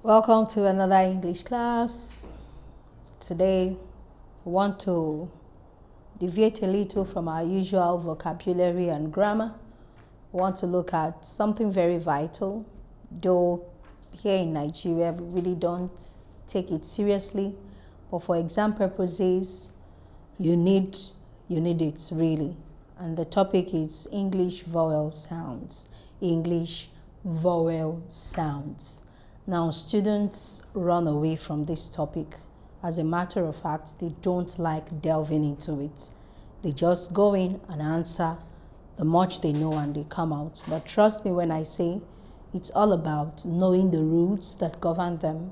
Welcome to another English class. Today, we want to deviate a little from our usual vocabulary and grammar. We want to look at something very vital, though here in Nigeria we really don't take it seriously, but for exam purposes, you need it really. And the topic is English vowel sounds. English vowel sounds. Now, students run away from this topic. As a matter of fact, they don't like delving into it. They just go in and answer the much they know and they come out. But trust me when I say it's all about knowing the rules that govern them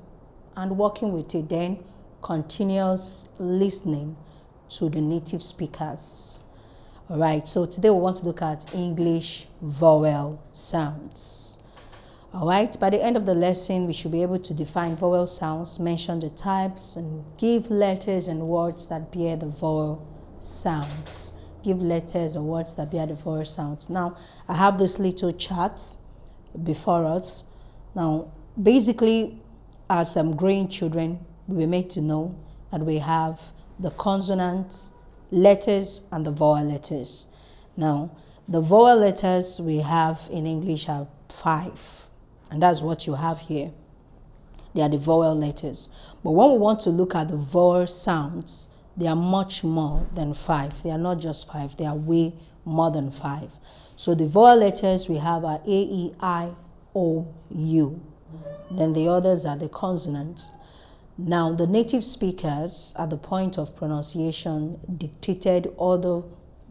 and working with it, then continuous listening to the native speakers. All right, so today we want to look at English vowel sounds. All right, by the end of the lesson, we should be able to define vowel sounds, mention the types, and give letters and words that bear the vowel sounds. Give letters or words that bear the vowel sounds. Now, I have this little chart before us. Now, basically, as growing children, we were made to know that we have the consonants, letters, and the vowel letters. Now, the vowel letters we have in English are 5. And that's what you have here. They are the vowel letters. But when we want to look at the vowel sounds, they are much more than 5. They are not just 5. They are way more than 5. So the vowel letters we have are A, E, I, O, U. Then the others are the consonants. Now, the native speakers at the point of pronunciation dictated other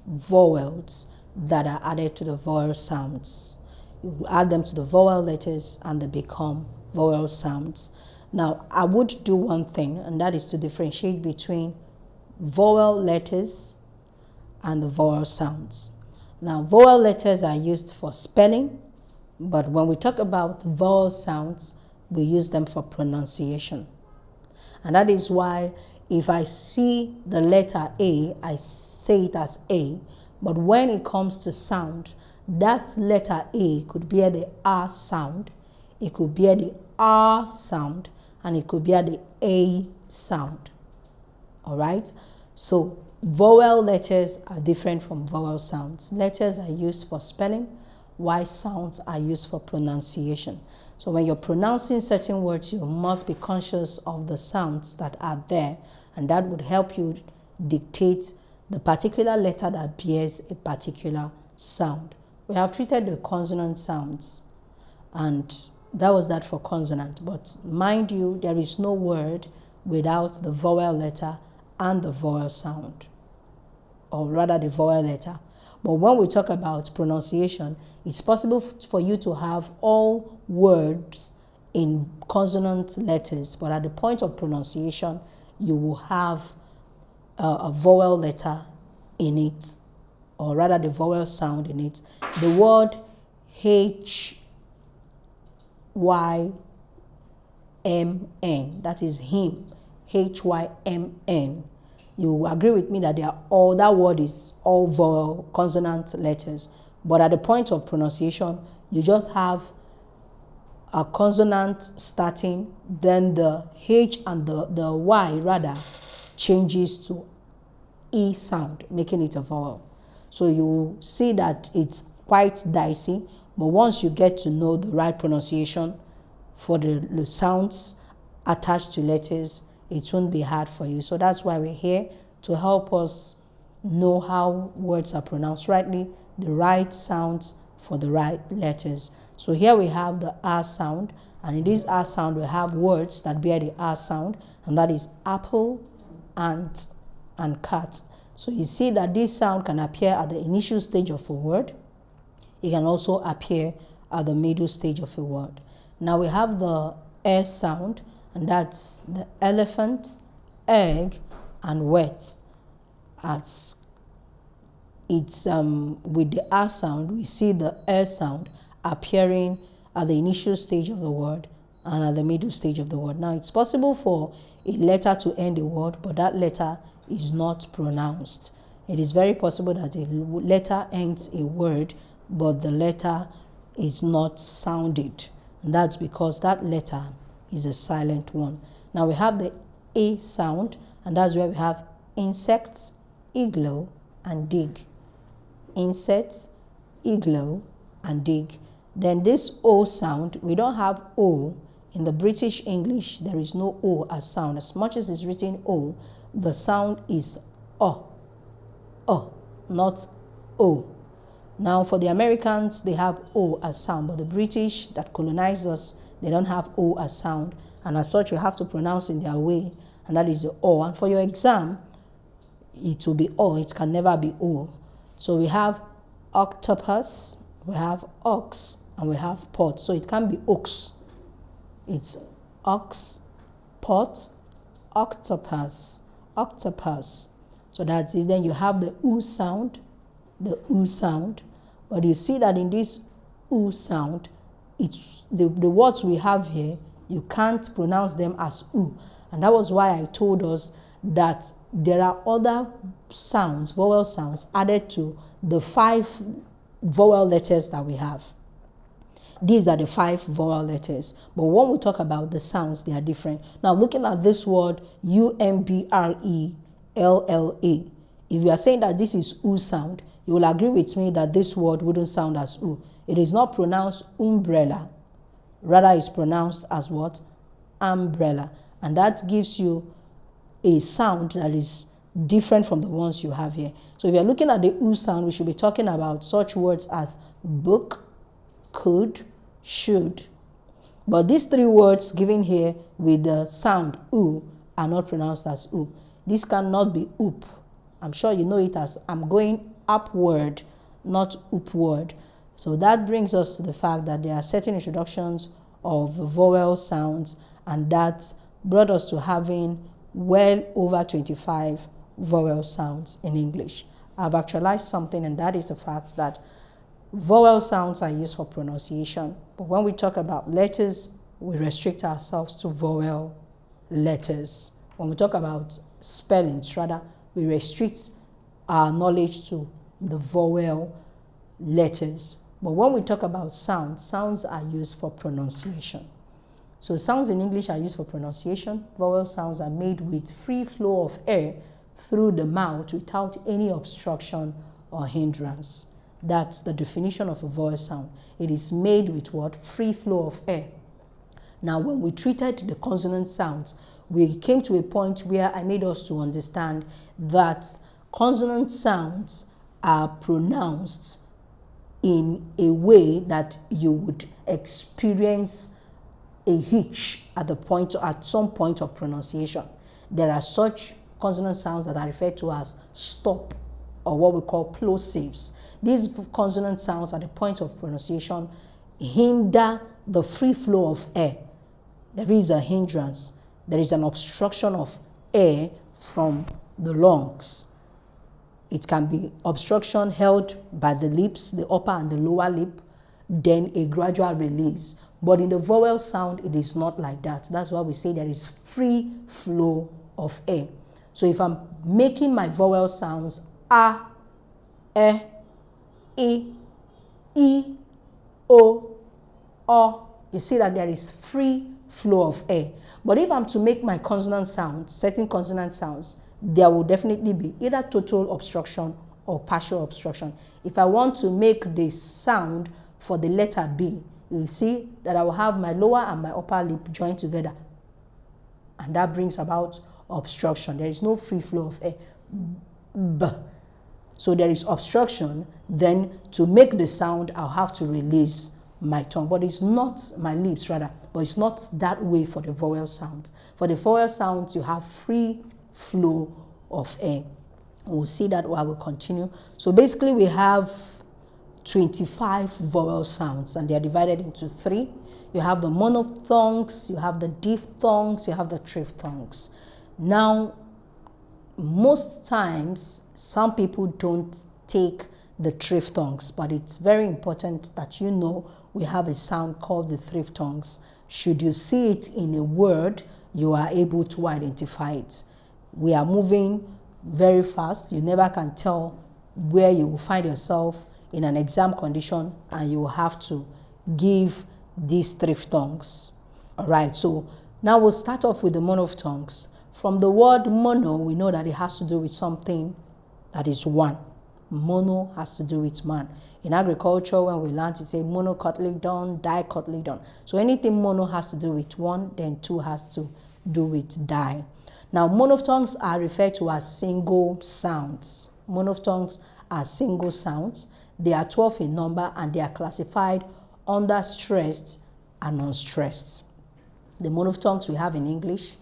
vowels that are added to the vowel sounds. You add them to the vowel letters and they become vowel sounds. Now, I would do one thing, and that is to differentiate between vowel letters and the vowel sounds. Now, vowel letters are used for spelling, but when we talk about vowel sounds, we use them for pronunciation. And that is why if I see the letter A, I say it as A, but when it comes to sound, that letter A could bear the R sound, it could bear the R sound, and it could bear the A sound. All right? So vowel letters are different from vowel sounds. Letters are used for spelling, while sounds are used for pronunciation. So when you're pronouncing certain words, you must be conscious of the sounds that are there, and that would help you dictate the particular letter that bears a particular sound. We have treated the consonant sounds, and that was that for consonant. But mind you, there is no word without the vowel letter and the vowel sound, or rather the vowel letter. But when we talk about pronunciation, it's possible for you to have all words in consonant letters, but at the point of pronunciation, you will have a vowel letter in it, or rather the vowel sound in it. The word H-Y-M-N, that is him, H-Y-M-N. You agree with me that that word is all vowel consonant letters. But at the point of pronunciation, you just have a consonant starting, then the H and the Y rather changes to E sound, making it a vowel. So you see that it's quite dicey, but once you get to know the right pronunciation for the sounds attached to letters, it won't be hard for you. So that's why we're here, to help us know how words are pronounced rightly, the right sounds for the right letters. So here we have the R sound, and in this R sound we have words that bear the R sound, and that is apple, ant, and cat. So you see that this sound can appear at the initial stage of a word. It can also appear at the middle stage of a word. Now we have the S sound, and that's the elephant, egg, and wet. It's with the R sound, we see the S sound appearing at the initial stage of the word and at the middle stage of the word. Now it's possible for a letter to end a word, but that letter is not pronounced. It is very possible that a letter ends a word, but the letter is not sounded. And that's because that letter is a silent one. Now we have the A sound, and that's where we have insects, igloo, and dig. Insects, igloo, and dig. Then this O sound, we don't have O. In the British English, there is no O as sound. As much as it's written O, the sound is O, not O. Now for the Americans, they have O as sound, but the British that colonized us, they don't have O as sound. And as such, you have to pronounce in their way, and that is the O. And for your exam, it will be O, it can never be O. So we have octopus, we have ox, and we have pot. So it can be ox. It's ox, pot, octopus, octopus. So that's it. Then you have the U sound, the U sound. But you see that in this U sound, it's the words we have here, you can't pronounce them as U. And that was why I told us that there are other sounds, vowel sounds, added to the 5 vowel letters that we have. These are the 5 vowel letters. But when we talk about the sounds, they are different. Now, looking at this word, umbrella, if you are saying that this is U sound, you will agree with me that this word wouldn't sound as U. It is not pronounced umbrella. Rather, it's pronounced as what? Umbrella. And that gives you a sound that is different from the ones you have here. So if you're looking at the U sound, we should be talking about such words as book, could, should. But these 3 words given here with the sound U are not pronounced as U. This cannot be oop. I'm sure you know it as I'm going upward, not upward. So that brings us to the fact that there are certain introductions of vowel sounds, and that brought us to having well over 25 vowel sounds in English. I've actualized something, and that is the fact that vowel sounds are used for pronunciation, but when we talk about letters, we restrict ourselves to vowel letters. When we talk about spellings, rather, we restrict our knowledge to the vowel letters. But when we talk about sounds, sounds are used for pronunciation. So sounds in English are used for pronunciation. Vowel sounds are made with free flow of air through the mouth without any obstruction or hindrance. That's the definition of a vowel sound. It is made with what? Free flow of air. Now, when we treated the consonant sounds, we came to a point where I made us to understand that consonant sounds are pronounced in a way that you would experience a hitch at some point of pronunciation. There are such consonant sounds that are referred to as stop, or what we call plosives. These consonant sounds at the point of pronunciation hinder the free flow of air. There is a hindrance. There is an obstruction of air from the lungs. It can be obstruction held by the lips, the upper and the lower lip, then a gradual release. But in the vowel sound, it is not like that. That's why we say there is free flow of air. So if I'm making my vowel sounds a, e, o, you see that there is free flow of air. But if I'm to make my consonant sounds, certain consonant sounds, there will definitely be either total obstruction or partial obstruction. If I want to make the sound for the letter B, you see that I will have my lower and my upper lip joined together. And that brings about obstruction. There is no free flow of air. B. So there is obstruction. Then to make the sound, I'll have to release my tongue. But it's not my lips, rather. But it's not that way for the vowel sounds. For the vowel sounds, you have free flow of air. We'll see that while we continue. So basically, we have 25 vowel sounds, and they are divided into 3. You have the monophthongs, you have the diphthongs, you have the triphthongs. Now, most times, some people don't take the triphthongs, but it's very important that you know we have a sound called the triphthongs. Should you see it in a word, you are able to identify it. We are moving very fast. You never can tell where you will find yourself in an exam condition, and you will have to give these triphthongs. All right, so Now we'll start off with the monophthongs. From the word mono, we know that it has to do with something that is one. Mono has to do with one. In agriculture, when we learn to say monocotyledon, dicotyledon. So anything mono has to do with one, then two has to do with di. Now monophthongs are referred to as single sounds. Monophthongs are single sounds. They are 12 in number and they are classified under stressed and unstressed. The monophthongs we have in English,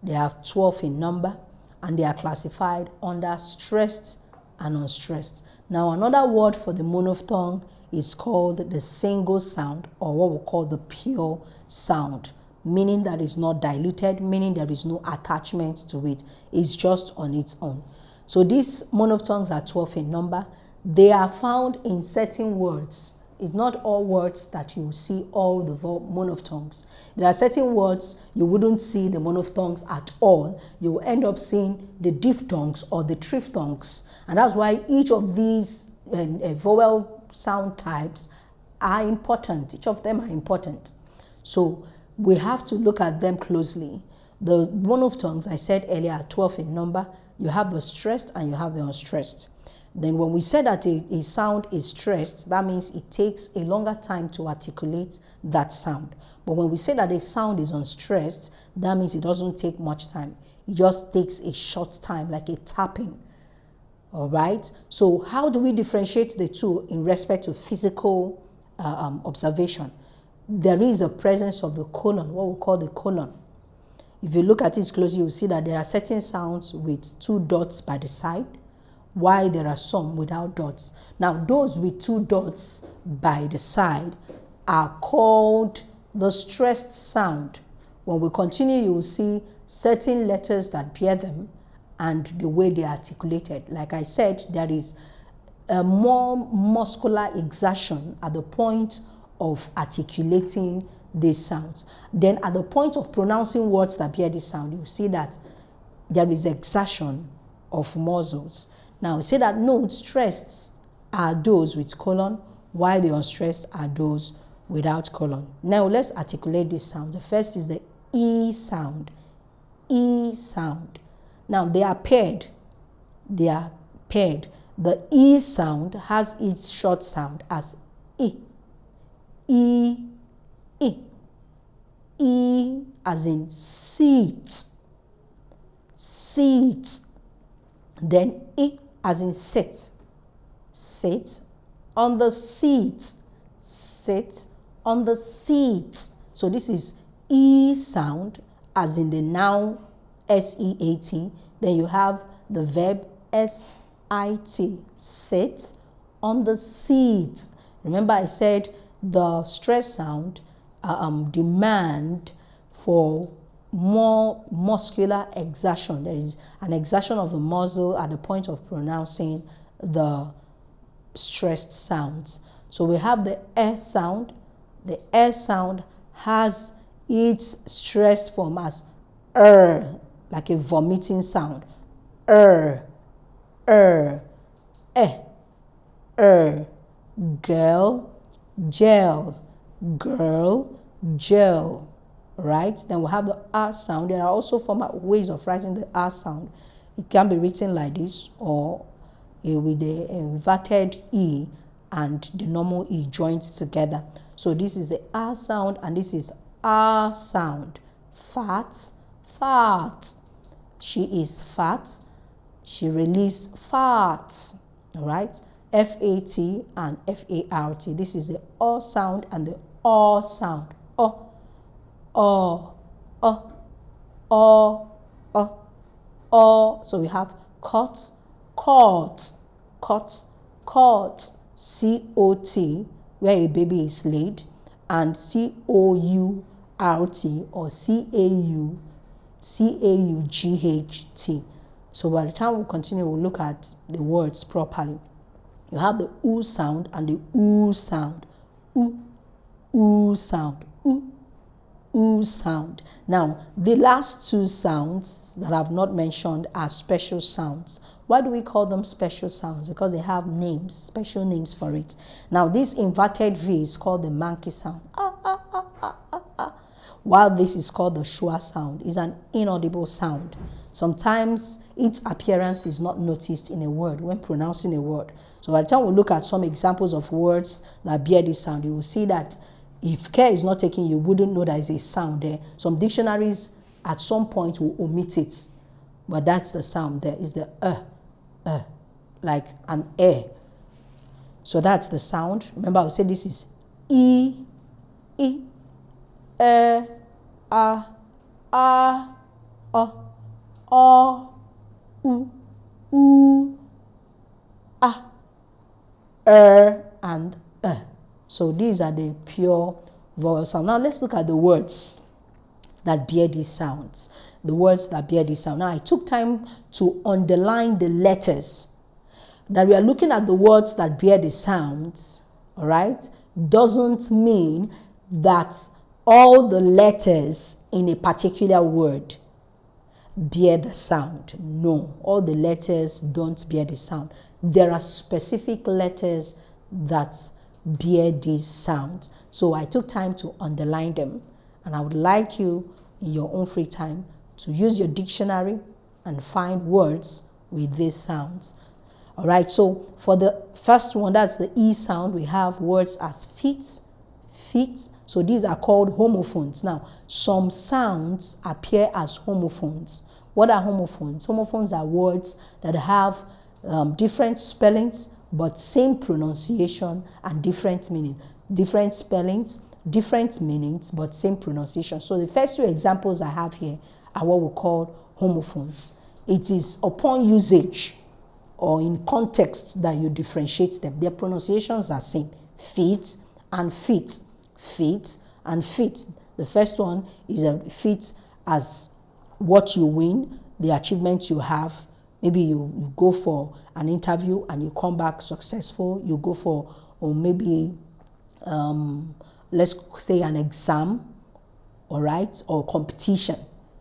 they have 12 in number and they are classified under stressed and unstressed. Now another word for the monophthong is called the single sound, or what we call the pure sound, meaning that it's not diluted, meaning there is no attachment to it. It's just on its own. So these monophthongs are 12 in number. They are found in certain words. It's not all words that you see all the monophthongs. There are certain words you wouldn't see the monophthongs at all. You will end up seeing the diphthongs or the triphthongs. And that's why each of these vowel sound types are important. Each of them are important. So we have to look at them closely. The monophthongs, I said earlier, are 12 in number. You have the stressed and you have the unstressed. Then when we say that a sound is stressed, that means it takes a longer time to articulate that sound. But when we say that a sound is unstressed, that means it doesn't take much time. It just takes a short time, like a tapping. All right? So how do we differentiate the two in respect to physical observation? There is a presence of the colon, what we call the colon. If you look at it closely, you'll see that there are certain sounds with 2 dots by the side, while there are some without dots. Now, those with 2 dots by the side are called the stressed sound. When we continue, you will see certain letters that bear them and the way they are articulated. Like I said, there is a more muscular exertion at the point of articulating these sounds. Then at the point of pronouncing words that bear this sound, you see that there is exertion of muscles. Now, we say that no, stressed are those with colon, while the unstressed are those without colon. Now, let's articulate these sounds. The first is the E sound. E sound. Now, they are paired. They are paired. The E sound has its short sound as E. E. E. E as in seat. Seat. Then E as in sit. Sit on the seat. Sit on the seat. So this is E sound as in the noun S-E-A-T. Then you have the verb S-I-T. Sit on the seat. Remember I said the stress sound demand for more muscular exertion. There is an exertion of the muscle at the point of pronouncing the stressed sounds. So we have the S sound. The S sound has its stressed form as like a vomiting sound. Girl, gel, girl, gel. Right? Then we'll have the R sound. There are also ways of writing the R sound. It can be written like this, or with the inverted E and the normal E joined together. So this is the R sound and this is R sound. Fat, fat. She is fat. She released farts. All right? F-A-T and F-A-R-T. This is the O sound and the O sound. O. So we have cot, cot, cot, cot, C-O-T, where a baby is laid, and C-O-U-R-T or C-A-U-G-H-T. So by the time we continue, we'll look at the words properly. You have the oo sound and the oo sound. Oo sound. Oo sound. Now, the last 2 sounds that I've not mentioned are special sounds. Why do we call them special sounds? Because they have names, special names for it. Now, this inverted V is called the monkey sound. while this is called the schwa sound, is an inaudible sound. Sometimes its appearance is not noticed in a word when pronouncing a word. So by the time we look at some examples of words that bear this sound, you will see that if care is not taken, you wouldn't know there is a sound there. Some dictionaries at some point will omit it, but that's the sound there. Is the like an air. So that's the sound. Remember, I will say this is e, a, o, u, a, and So these are the pure vowel sounds. Now let's look at the words that bear these sounds. The words that bear this sound. Now I took time to underline the letters. That we are looking at the words that bear the sounds, all right, doesn't mean that all the letters in a particular word bear the sound. No, all the letters don't bear the sound. There are specific letters that bear these sounds. So I took time to underline them, and I would like you in your own free time to use your dictionary and find words with these sounds. All right, so for the first one, that's the E sound, we have words as feet. So these are called homophones. Now, some sounds appear as homophones. What are homophones? Homophones are words that have different spellings, but same pronunciation and different meaning. Different spellings, different meanings, but same pronunciation. So the first two examples I have here are what we call homophones. It is upon usage or in context that you differentiate them. Their pronunciations are same. Feet and feet. Feet and feet. The first one is a feet as what you win, the achievements you have. Maybe you go for an interview and you come back successful. You go for, or maybe, let's say an exam, all right, or competition.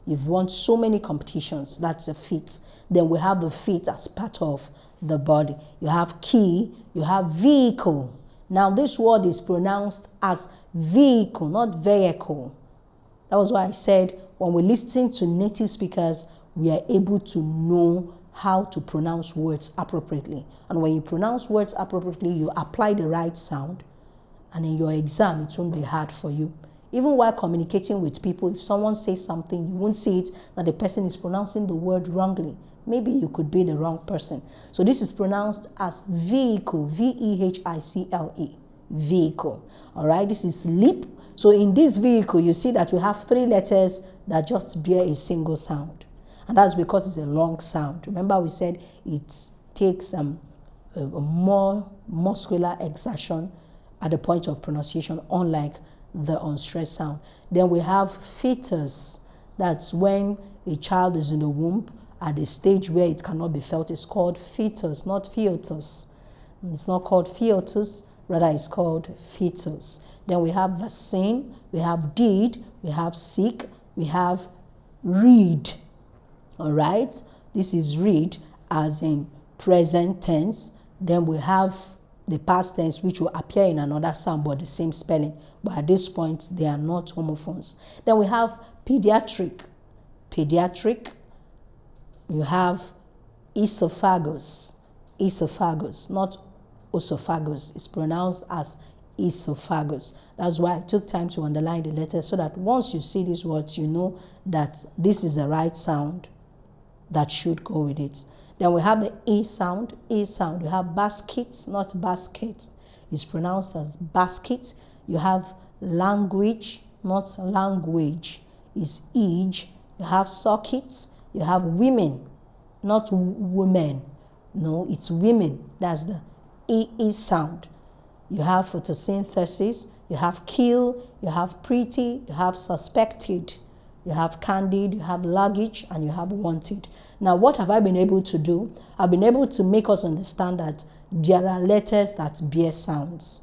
You've won so many competitions. That's a feat. Then we have the feet as part of the body. You have key, you have vehicle. Now this word is pronounced as vehicle, not vehicle. That was why I said when we listen to native speakers, we are able to know how to pronounce words appropriately. And when you pronounce words appropriately, you apply the right sound. And in your exam, it won't be hard for you. Even while communicating with people, if someone says something, you won't see it that the person is pronouncing the word wrongly. Maybe you could be the wrong person. So this is pronounced as vehicle, V-E-H-I-C-L-E, vehicle. All right, this is lip. So in this vehicle, you see that we have three letters that just bear a single sound. And that's because it's a long sound. Remember we said it takes a more muscular exertion at the point of pronunciation, unlike the unstressed sound. Then we have fetus. That's when a child is in the womb at a stage where it cannot be felt. It's called fetus, not fetus. It's not called fetus, rather it's called fetus. Then we have vaccine, we have did, we have sick, we have read. All right, this is read as in present tense. Then we have the past tense, which will appear in another sound but the same spelling. But at this point, they are not homophones. Then we have pediatric. Pediatric. You have esophagus. Esophagus, not esophagus. It's pronounced as esophagus. That's why I took time to underline the letters so that once you see these words, you know that this is the right sound that should go with it. Then we have the E sound. E sound. You have baskets, not basket. It's pronounced as basket. You have language, not language. It's age. You have sockets. You have women, not women. No, it's women. That's the E sound. You have photosynthesis. You have kill. You have pretty. You have suspected. You have candid, you have luggage, and you have wanted. Now, what have I been able to do? I've been able to make us understand that there are letters that bear sounds.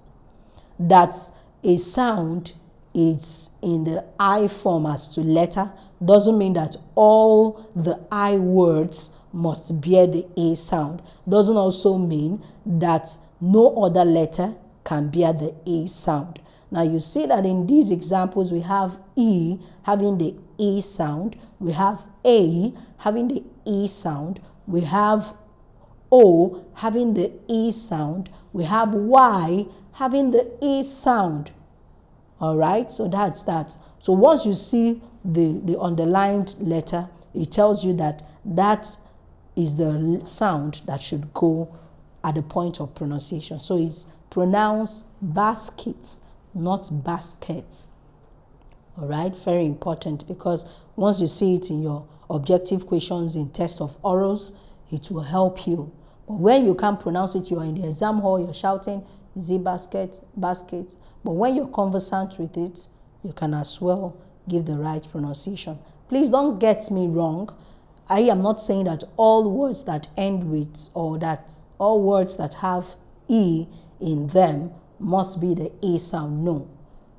That a sound is in the I form as to letter doesn't mean that all the I words must bear the A sound. Doesn't also mean that no other letter can bear the A sound. Now you see that in these examples we have E having the E sound, we have A having the E sound, we have O having the E sound, we have Y having the E sound. All right, so that's that. So once you see the underlined letter, it tells you that that is the sound that should go at the point of pronunciation. So it's pronounced baskets, not baskets. All right, very important, because once you see it in your objective questions in test of orals, it will help you. But when you can't pronounce it, you are in the exam hall, you're shouting, is it basket, basket? But when you're conversant with it, you can as well give the right pronunciation. Please don't get me wrong. I am not saying that all words that end with, or that all words that have E in them must be the E sound. No,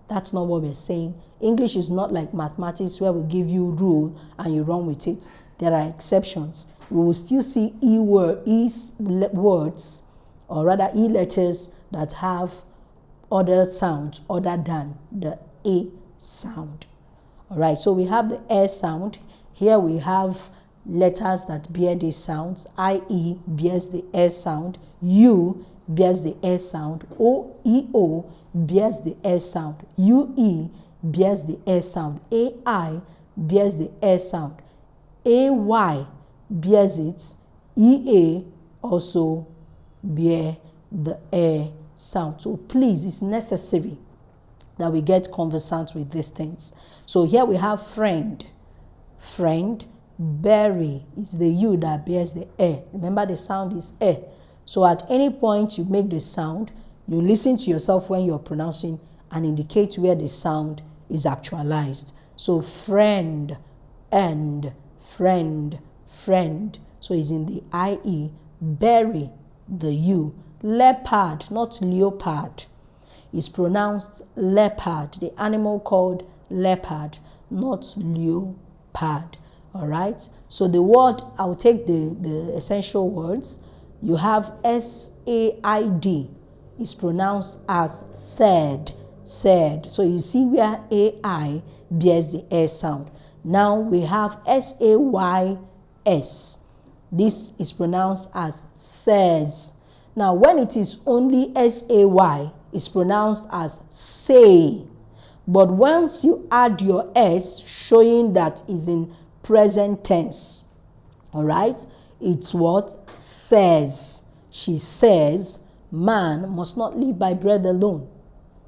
that's not what we're saying. English is not like mathematics where we give you rule and you run with it. There are exceptions. We will still see E words, or rather E letters that have other sounds other than the A sound. All right, so we have the air sound. Here we have letters that bear these sounds. IE bears the air sound. U bears the air sound. OEO bears the air sound. UE bears the air sound. AI bears the air sound. AY bears it. EA also bear the air sound. So please, it's necessary that we get conversant with these things. So here we have friend. Friend. Berry is the U that bears the air. Remember, the sound is air. So at any point you make the sound, you listen to yourself when you're pronouncing and indicate where the sound is actualized. So friend, and friend, friend. So it's in the IE. Berry, the U. Leopard, not leopard. It's pronounced leopard, the animal called leopard, not leopard. All right. So the word, I'll take the essential words. You have SAID. It's pronounced as said, said. So you see where AI bears the air sound. Now we have SAYS. This is pronounced as says. Now when it is only SAY, it's pronounced as say. But once you add your S, showing that is in present tense, all right, it's what? Says. She says, man must not live by bread alone.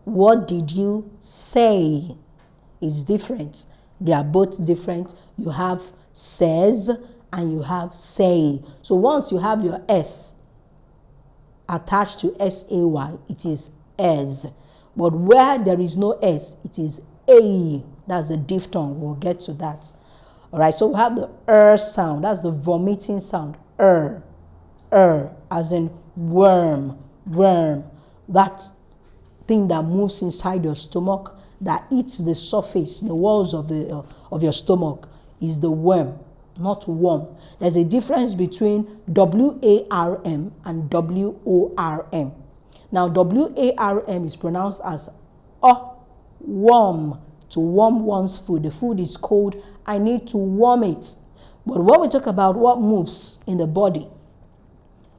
What did you say? It's different. They are both different. You have says and you have say. So once you have your S attached to SAY, it is as. But where there is no S, it is A. That's the diphthong. We'll get to that. All right, so we have the sound. That's the vomiting sound. As in worm, worm. That thing that moves inside your stomach, that eats the surface, the walls of your stomach, is the worm, not worm. There's a difference between WARM and WORM. Now, WARM is pronounced as warm, to warm one's food. The food is cold, I need to warm it. But when we talk about what moves in the body,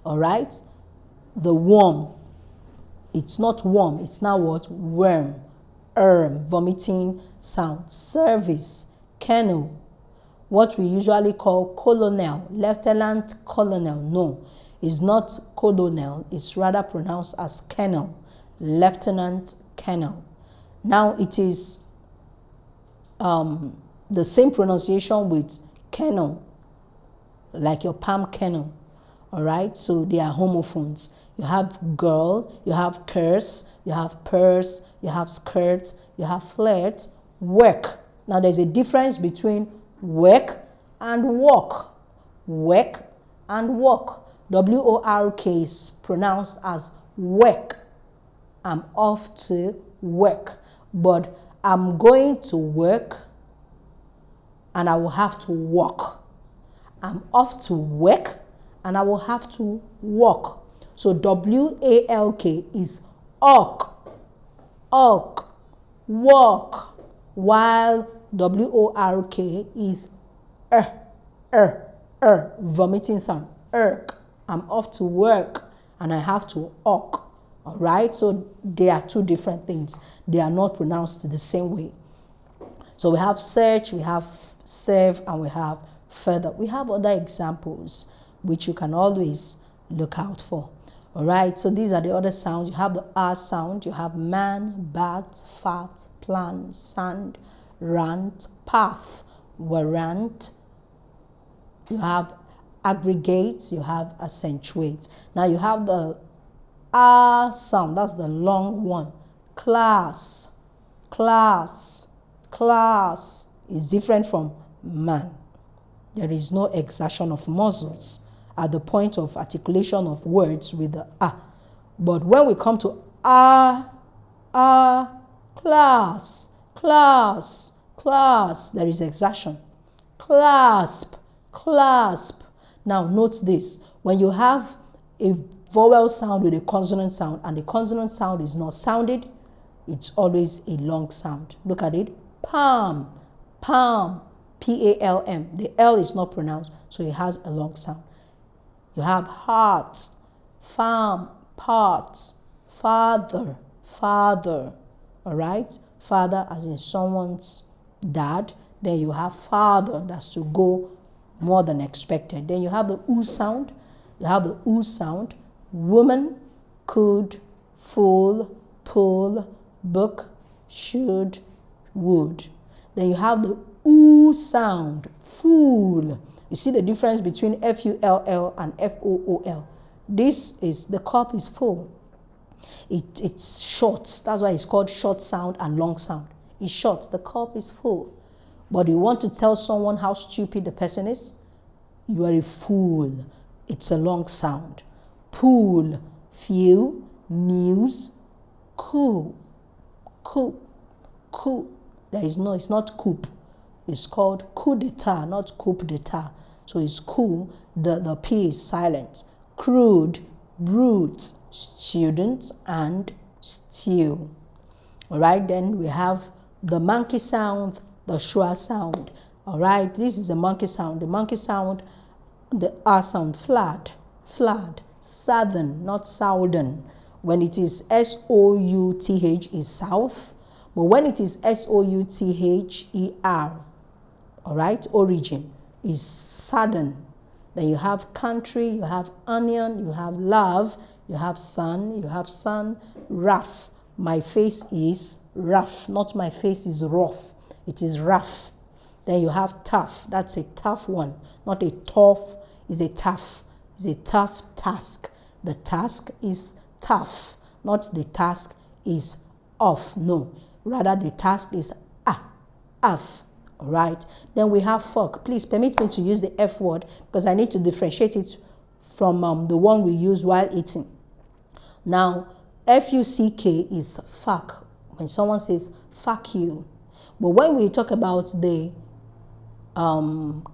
all right, the worm, it's not warm, it's now what? Worm, vomiting sound. Service, colonel, what we usually call colonel, lieutenant colonel. No, it's not colonel, it's rather pronounced as colonel, lieutenant colonel. Now it is the same pronunciation with kernel, like your palm kernel. All right, so they are homophones. You have girl, you have curse, you have purse, you have skirt, you have flirt, work. Now there's a difference between work and walk. Work and walk. WORK is pronounced as work. I'm off to work. But I'm going to work and I will have to walk. I'm off to work and I will have to walk. So WALK is walk. Walk. work, while W-O-R-K is vomiting sound. Irk. I'm off to work and I have to walk. All right, so they are two different things. They are not pronounced the same way. So we have search, we have serve, and we have further. We have other examples which you can always look out for. All right, so these are the other sounds. You have the R sound. You have man, bat, fat, plan, sand, rant, path, warrant. You have aggregates. You have accentuate. Now you have the R sound. That's the long one. Class, class, class is different from man. There is no exertion of muscles at the point of articulation of words with the A. But when we come to class, class, class, there is exertion. Clasp, clasp. Now note this. When you have a vowel sound with a consonant sound and the consonant sound is not sounded, it's always a long sound. Look at it. Palm, palm, P-A-L-M. The L is not pronounced, so it has a long sound. You have heart, farm, part, father, father. All right? Father as in someone's dad. Then you have father, that's to go more than expected. Then you have the oo sound. You have the oo sound. Woman, could, fool, pull, book, should, would. Then you have the oo sound, fool. You see the difference between F-U-L-L and F-O-O-L. This is, the cup is full. It's short. That's why it's called short sound and long sound. It's short. The cup is full. But you want to tell someone how stupid the person is? You are a fool. It's a long sound. Pool, few, news, coup, coup, coup. There is no, it's not coup. It's called coup d'etat, not coup d'etat. So it's coup, the P is silent. Crude, brute, student, and stew. All right, then we have the monkey sound, the schwa sound. All right, this is a monkey sound. The monkey sound, the R sound, flat, flat, southern, not southern. When it is S-O-U-T-H is south, but when it is S-O-U-T-H-E-R, all right, origin is southern. Then you have country, you have onion, you have love, you have sun, rough. My face is rough, not my face is rough. It is rough. Then you have tough. That's a tough one, not a tough. Is a tough. It's a tough task. The task is tough, not the task is off. No, rather the task is off. All right. Then we have fork. Please permit me to use the F word because I need to differentiate it from the one we use while eating. Now, F-U-C-K is fuck. When someone says fuck you. But when we talk about the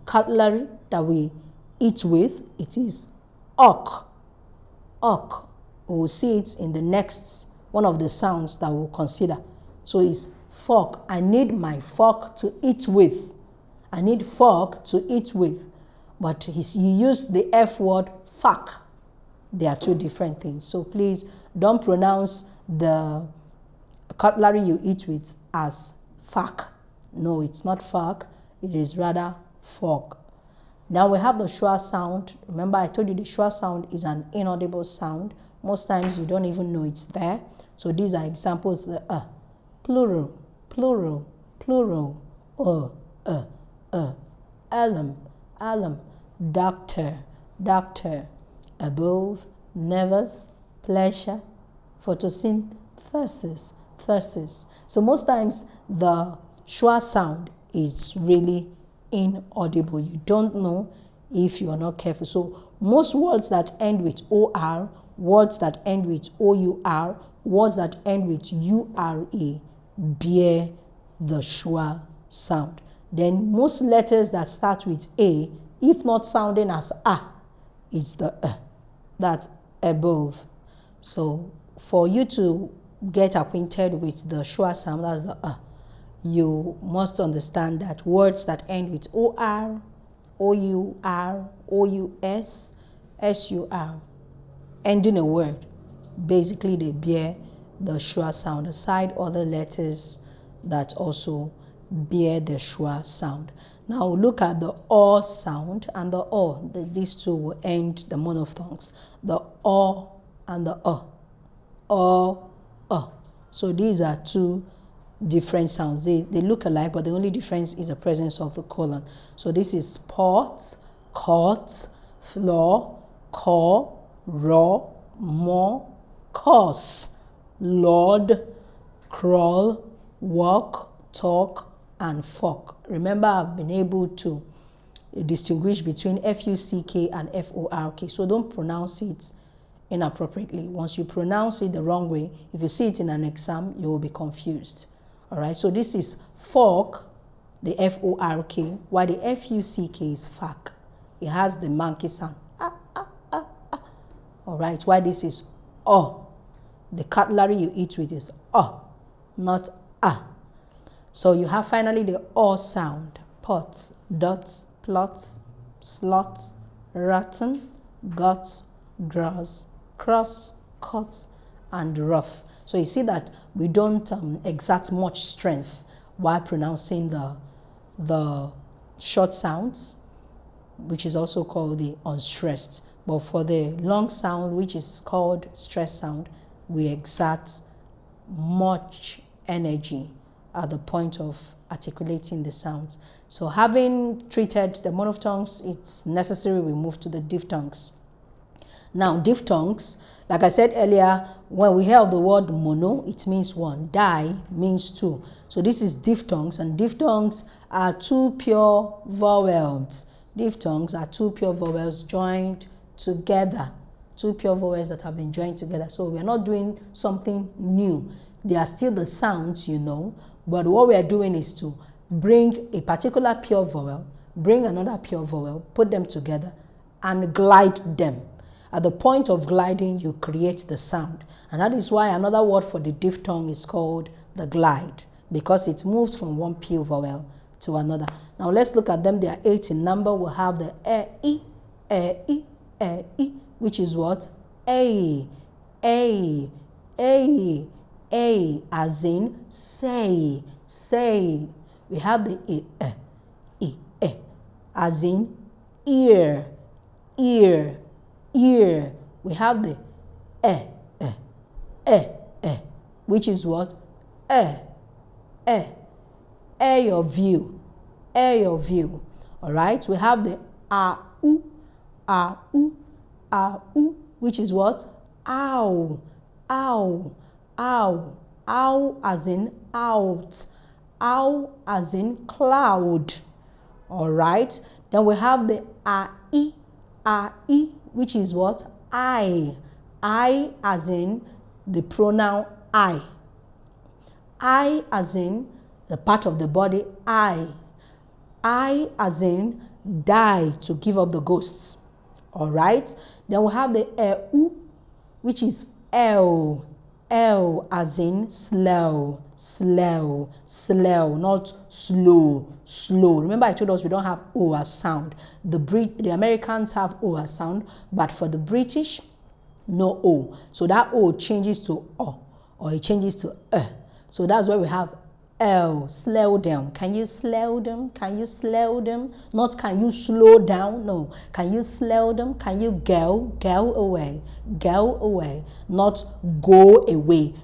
cutlery that we eat with, it is ok. Ok. We'll see it in the next one of the sounds that we'll consider. So it's fork. I need my fork to eat with. I need fork to eat with. But he used the F word, fuck. They are two different things. So please don't pronounce the cutlery you eat with as fuck. No, it's not fuck. It is rather fork. Now we have the schwa sound. Remember I told you the schwa sound is an inaudible sound. Most times you don't even know it's there. So these are examples. The plural, plural, plural, alum, alum, doctor, doctor, above, nervous, pleasure, photosynthesis, thirsts. So most times the schwa sound is really inaudible. You don't know if you are not careful. So most words that end with OR, words that end with OUR, words that end with URE bear the schwa sound. Then most letters that start with A, if not sounding as A, it's the that's above. So for you to get acquainted with the schwa sound, that's the you must understand that words that end with OR, OUR, OUS, SUR, ending a word, basically they bear the schwa sound, aside other letters that also bear the schwa sound. Now look at the O sound and the O. These two will end the monophthongs. The O and the O. So these are two different sounds. They look alike, but the only difference is the presence of the colon. So this is pot, cot, floor, core, raw, more, course, Lord, crawl, walk, talk, and fork. Remember, I've been able to distinguish between F-U-C-K and F-O-R-K, so don't pronounce it inappropriately. Once you pronounce it the wrong way, if you see it in an exam, you will be confused. All right, so this is fork, the F-O-R-K, while the F-U-C-K is fuck. It has the monkey sound. All right, while this is the cutlery you eat with is not So you have finally the O sound. Pots, dots, plots, slots, rotten, guts, grass, cross, cuts, and rough. So you see that we don't exert much strength while pronouncing the short sounds, which is also called the unstressed. But for the long sound, which is called stress sound, we exert much energy at the point of articulating the sounds. So having treated the monophthongs, it's necessary we move to the diphthongs. Now, diphthongs, like I said earlier, when we hear of the word mono, it means one. Di means two. So this is diphthongs, and diphthongs are two pure vowels. Diphthongs are two pure vowels joined together. Two pure vowels that have been joined together. So we're not doing something new. They are still the sounds, you know, but what we are doing is to bring a particular pure vowel, bring another pure vowel, put them together, and glide them. At the point of gliding, you create the sound. And that is why another word for the diphthong is called the glide, because it moves from one pure vowel to another. Now let's look at them. They are 8 in number. We'll have the e, which is what? A, as in say. We have the e, as in ear. We have the which is what? Your view. All right. We have the which is what? Ow, as in out. Ow as in cloud. All right. Then we have the which is what? I as in the pronoun I. I as in the part of the body I as in die, to give up the ghosts. All right. Then we have the which is L as in slow, not slow. Remember I told us we don't have O as sound. The Americans have O as sound, but for the British, no O. So that O changes to O, or it changes to So that's why we have L, slow down. Can you slow them? Not can you slow down? No. Can you slow them? Can you go away? Not go away.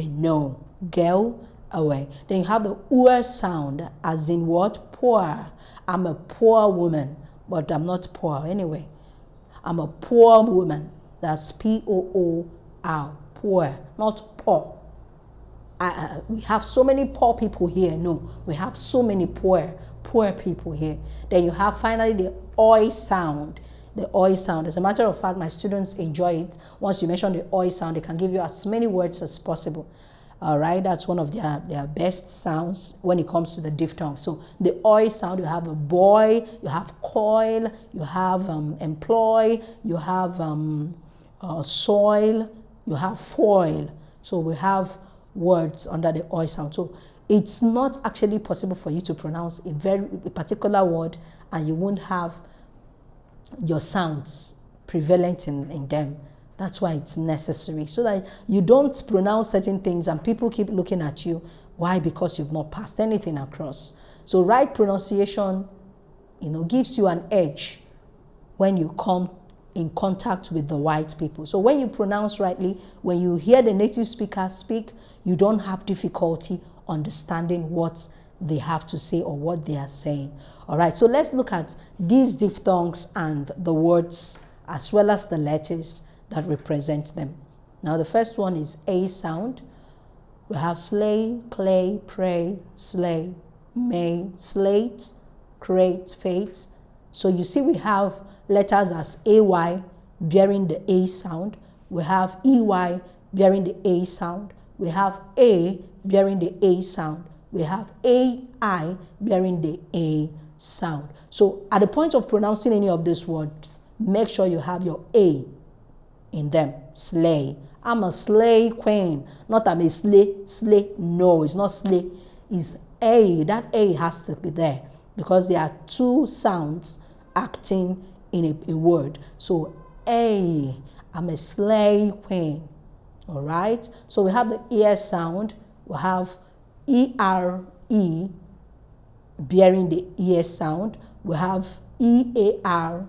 No. Go away. Then you have the U sound, as in what? Poor. I'm a poor woman, but I'm not poor anyway. I'm a poor woman. That's P-O-O-R. Poor, not poor. We have so many poor people here. No, we have so many poor people here. Then you have finally the oi sound. The oi sound. As a matter of fact, my students enjoy it. Once you mention the oi sound, they can give you as many words as possible. All right, that's one of their best sounds when it comes to the diphthong. So the oi sound, you have a boy, you have coil, you have employ, you have soil, you have foil. So we have words under the oi sound. So it's not actually possible for you to pronounce a particular word and you won't have your sounds prevalent in them. That's why it's necessary, so that you don't pronounce certain things and people keep looking at you. Why? Because you've not passed anything across. So right pronunciation, gives you an edge when you come in contact with the white people. So when you pronounce rightly, when you hear the native speaker speak, you don't have difficulty understanding what they have to say or what they are saying. All right, so let's look at these diphthongs and the words as well as the letters that represent them. Now the first one is A sound. We have slay, clay, pray, slay, may, slate, create, fate. So you see we have letters as AY bearing the A sound. We have EY bearing the A sound. We have A bearing the A sound. We have AI bearing the A sound. So at the point of pronouncing any of these words, make sure you have your A in them. Slay. I'm a slay queen. Not I'm a slay. No, it's not slay. It's A. That A has to be there because there are two sounds acting in a word. So A, I'm a slay queen. All right. So we have the ear sound. We have ERE bearing the ear sound. We have EAR.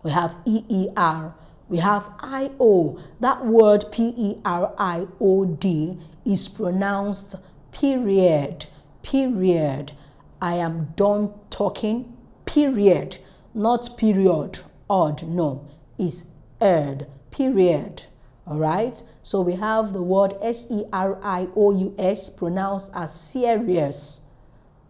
We have EER. We have IO. That word PERIOD is pronounced period. Period. I am done talking. Period. Not period. Odd. No. It's erd. Period. All right. So we have the word SERIOUS pronounced as serious.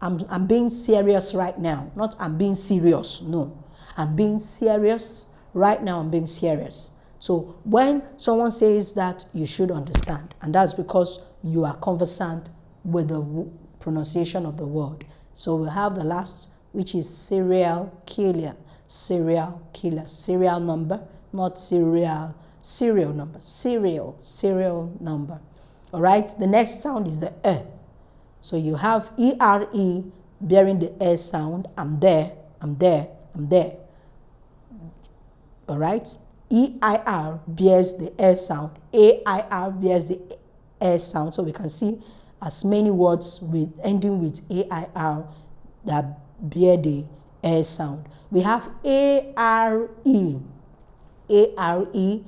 I'm being serious right now. Not I'm being serious. No. I'm being serious. Right now I'm being serious. So when someone says that, you should understand. And that's because you are conversant with the pronunciation of the word. So we have the last, which is serial killer. Serial killer. Serial number, not serial. Serial number. Serial number. All right. The next sound is the E. So you have ERE bearing the E sound. I'm there. I'm there. I'm there. All right. EIR bears the E sound. AIR bears the E sound. So we can see as many words with ending with AIR that bear the E sound. We have ARE. ARE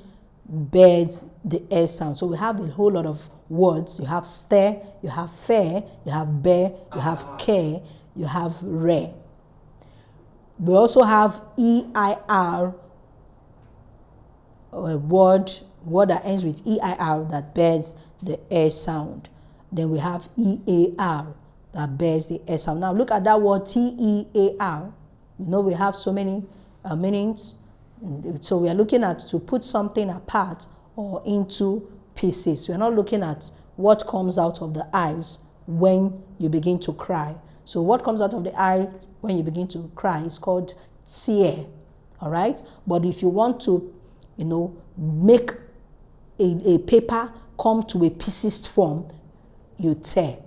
bears the E sound. So we have a whole lot of words. You have stare, you have fair, you have bear, you have care, you have rare. We also have EIR, a word that ends with EIR that bears the E sound. Then we have EAR that bears the E sound. Now look at that word TEAR. We have so many meanings. So we are looking at to put something apart or into pieces. We are not looking at what comes out of the eyes when you begin to cry. So what comes out of the eyes when you begin to cry is called tear. All right. But if you want to, make a paper come to a pieced form, you tear.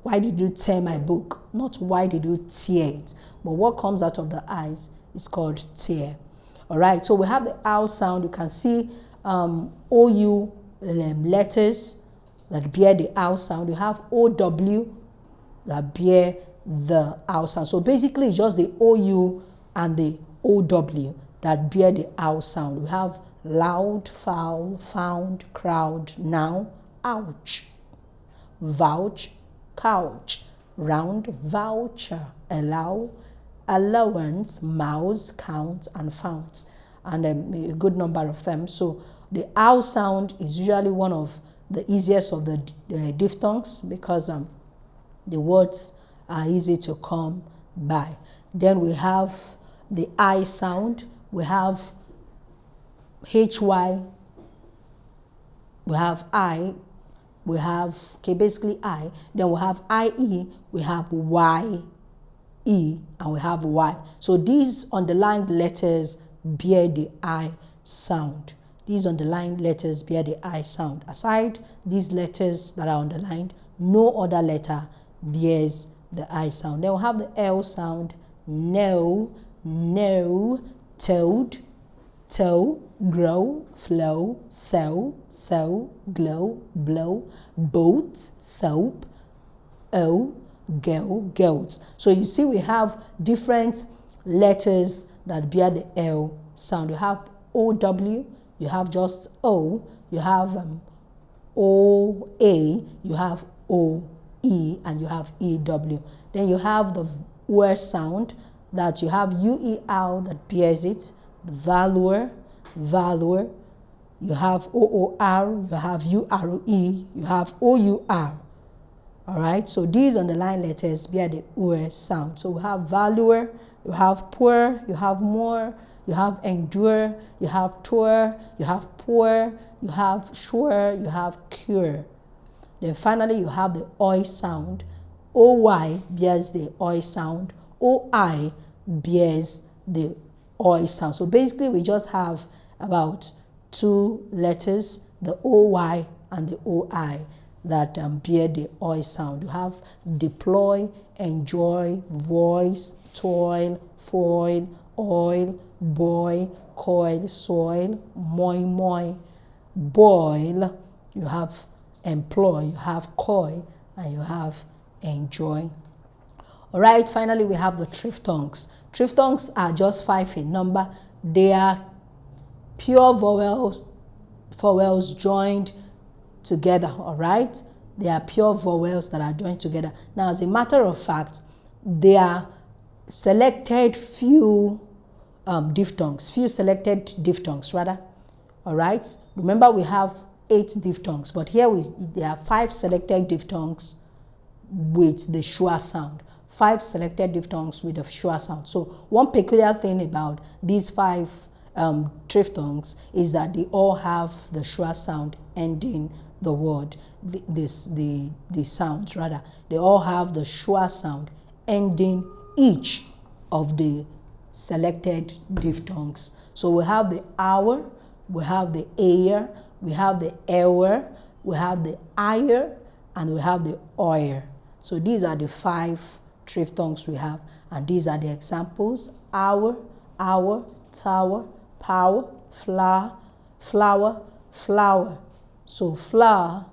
Why did you tear my book? Not why did you tear it. But what comes out of the eyes is called tear. All right, so we have the ow sound. You can see OU letters that bear the ow sound. You have OW that bear the ow sound. So basically, it's just the OU and the OW that bear the ow sound. We have loud, foul, found, crowd, now, ouch, vouch, couch, round, voucher, allow, allowance, mouse, count, and found, and a good number of them. So the ow sound is usually one of the easiest of the diphthongs because the words are easy to come by. Then we have the I sound. We have HY. We have I. We have, basically I. Then we have IE. We have YE. And we have Y. So these underlined letters bear the I sound. These underlined letters bear the I sound. Aside these letters that are underlined, no other letter bears the I sound. Then we'll have the L sound. No, no, toad, toe, grow, flow, so, glow, blow, boat, soap, girl, girls. So you see we have different letters that bear the L sound. You have O-W, you have just O, you have O-A, you have O-E, and you have E-W. Then you have the W sound that you have U-E-R that bears it, the valor, valor, you have O-O-R, you have U-R-E, you have O-U-R. All right, so these underlined letters bear the U sound. So we have valor, you have poor, you have more, you have endure, you have tour, you have poor, you have sure, you have cure. Then finally you have the OI sound. OY bears the OI sound. OI bears the OI sound. So basically we just have about two letters, the OY and the OI, that bear the OI sound. You have deploy, enjoy, voice, toil, foil, oil, boy, coil, soil, moi, boil. You have employ, you have coil, and you have enjoy. All right, finally we have the triphthongs. Triphthongs are just 5 in number. They are pure vowels joined together. All right, they are pure vowels that are joined together. Now, as a matter of fact, they are selected few selected diphthongs rather. All right, remember we have 8 diphthongs, but here there are 5 selected diphthongs with the schwa sound. 5 selected diphthongs with the schwa sound. So one peculiar thing about these 5 triphthongs is that they all have the schwa sound ending the word, the sounds rather. They all have the schwa sound ending each of the selected diphthongs. So we have the hour, we have the air, we have the hour, we have the ire, and we have the oir. So these are the 5 triphthongs we have, and these are the examples: hour, tower, power, flower, flower, flower. So flower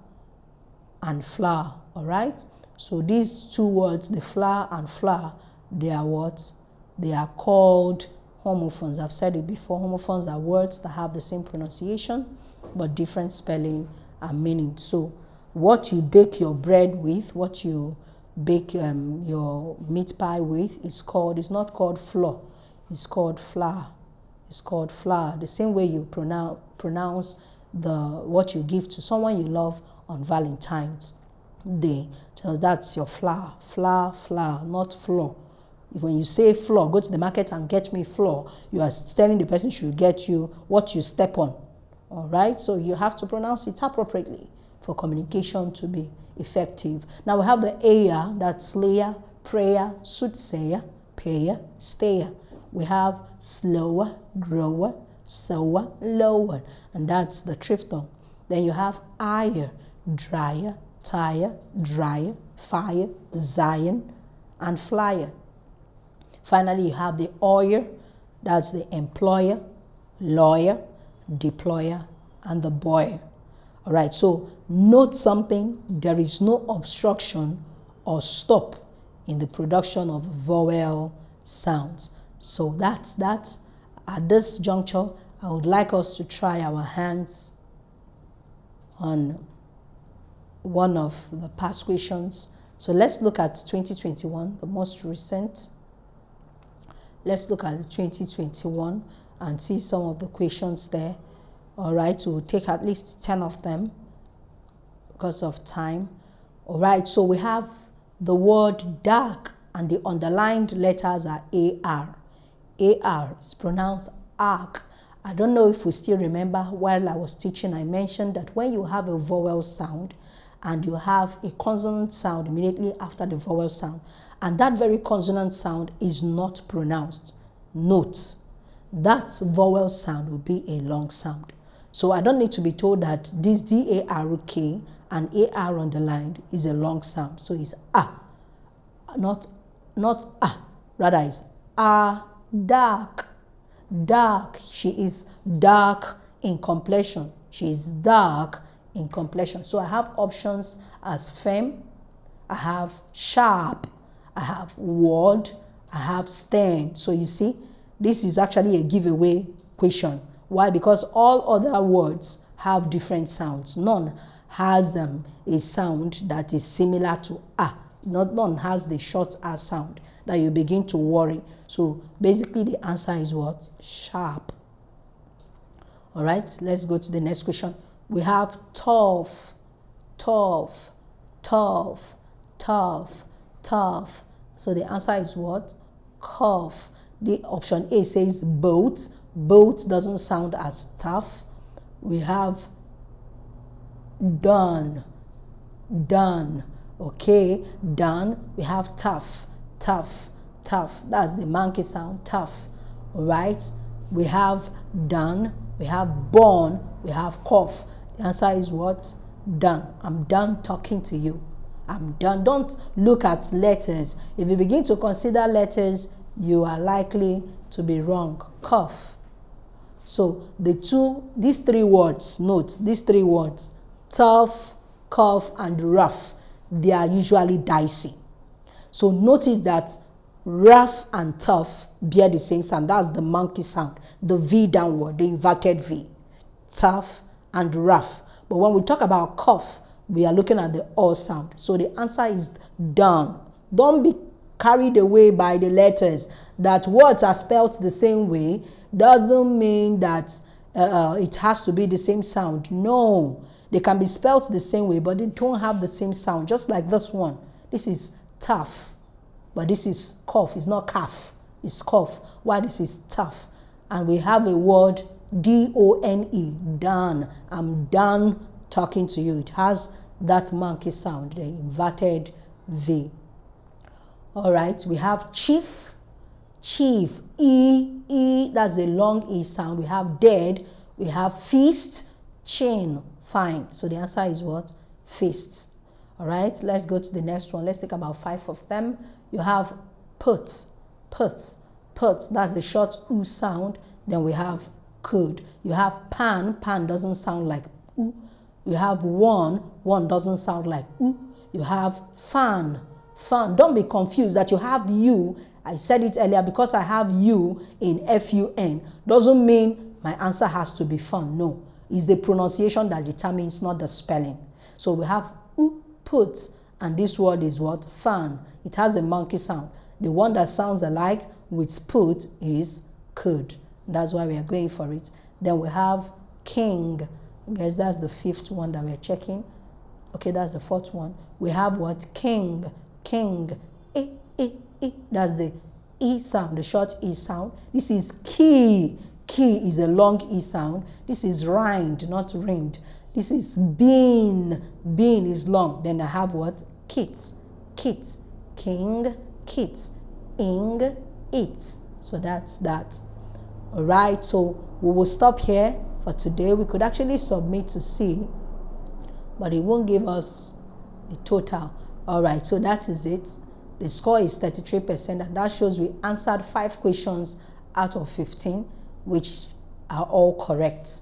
and flower. All right, so these 2 words, the flower and flower, they are what? They are called homophones. I've said it before. Homophones are words that have the same pronunciation but different spelling and meaning. So what you bake your bread with, what you bake your meat pie with, it's not called flour, it's called flour. It's called flour. The same way you pronounce what you give to someone you love on Valentine's Day. So that's your flour, not flour. When you say flour, go to the market and get me flour, you are telling the person should get you what you step on. All right, so you have to pronounce it appropriately for communication to be effective. Now we have the aya, that's slayer, prayer, soothsayer, payer, stayer. We have slower, grower, sower, lower, and that's the triphthong. Then you have ire, dryer, tire, dryer, fire, Zion, and flyer. Finally, you have the oyer, that's the employer, lawyer, deployer, and the boy. All right, so note something: there is no obstruction or stop in the production of vowel sounds. So that's that. At this juncture, I would like us to try our hands on one of the past questions. So let's look at 2021, the most recent. Let's look at 2021 and see some of the questions there. All right, we'll take at least 10 of them because of time. All right, so we have the word dark, and the underlined letters are AR. AR is pronounced arc. I don't know if we still remember, while I was teaching, I mentioned that when you have a vowel sound and you have a consonant sound immediately after the vowel sound, and that very consonant sound is not pronounced, notes, that vowel sound will be a long sound. So I don't need to be told that this D-A-R-K and A-R underlined is a long sound. So it's not rather it's dark. Dark. She is dark in complexion. She is dark in complexion. So I have options as firm, I have sharp, I have word, I have stern. So you see, this is actually a giveaway question. Why? Because all other words have different sounds. None has a sound that is similar to None has the short A sound that you begin to worry. So basically the answer is what? Sharp. All right, let's go to the next question. We have tough, tough, tough, tough, tough. So the answer is what? Cough. The option A says boat. Boat doesn't sound as tough. We have done, done. Okay, done. We have tough, tough, tough. That's the monkey sound, tough. All right. We have done. We have born. We have cough. The answer is what? Done. I'm done talking to you. I'm done. Don't look at letters. If you begin to consider letters, you are likely to be wrong. Cough. So these three words, note these three words, tough, cough, and rough, they are usually dicey. So notice that rough and tough bear the same sound. That's the monkey sound, the V downward, the inverted V. Tough and rough. But when we talk about cough, we are looking at the O sound. So the answer is done. Don't be carried away by the letters. That words are spelled the same way doesn't mean that it has to be the same sound. No, they can be spelled the same way, but they don't have the same sound. Just like this one. This is tough, but this is cough. It's not calf. It's cough. Why this is tough? And we have a word D-O-N-E, done. I'm done talking to you. It has that monkey sound, the inverted V. All right, we have chief, chief, E, that's a long E sound. We have dead, we have feast, chain, fine. So the answer is what? Feast. All right, let's go to the next one. Let's take about 5 of them. You have put, put, put. That's the short U sound. Then we have could. You have pan, pan doesn't sound like U. You have one doesn't sound like U. You have fan, fan. Don't be confused that you have U. I said it earlier, because I have U in F-U-N doesn't mean my answer has to be fun. No, it's the pronunciation that determines, not the spelling. So we have U, put, and this word is what? Fan. It has a monkey sound. The one that sounds alike with put is could. That's why we are going for it. Then we have king. I guess that's the 5th one that we're checking. Okay, that's the 4th one. We have what? King, king. That's the E sound, the short E sound. This is key. Key is a long E sound. This is rind, not ringed. This is bean. Bean is long. Then I have what? Kit, kit. King, kit. Ing, it. So that's that. All right, so we will stop here for today. We could actually submit to C, but it won't give us the total. All right, so that is it. The score is 33%, and that shows we answered 5 questions out of 15, which are all correct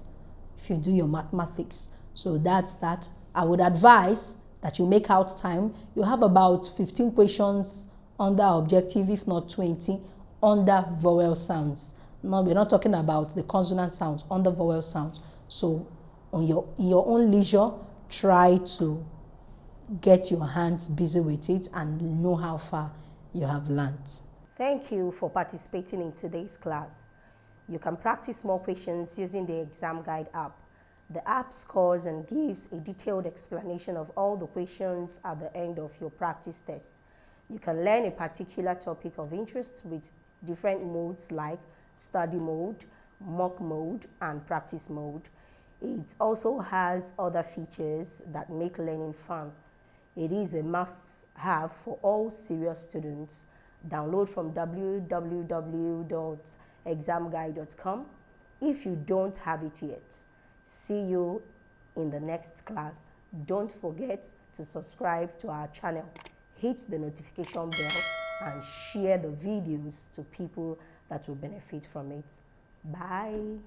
if you do your mathematics. So that's that. I would advise that you make out time. You have about 15 questions under objective, if not 20, under vowel sounds. No, we're not talking about the consonant sounds, under vowel sounds. So on your own leisure, try to get your hands busy with it and know how far you have learned. Thank you for participating in today's class. You can practice more questions using the ExamGuide app. The app scores and gives a detailed explanation of all the questions at the end of your practice test. You can learn a particular topic of interest with different modes like study mode, mock mode, and practice mode. It also has other features that make learning fun. It is a must-have for all serious students. Download from www.examguide.com if you don't have it yet. See you in the next class. Don't forget to subscribe to our channel, hit the notification bell, and share the videos to people that will benefit from it. Bye.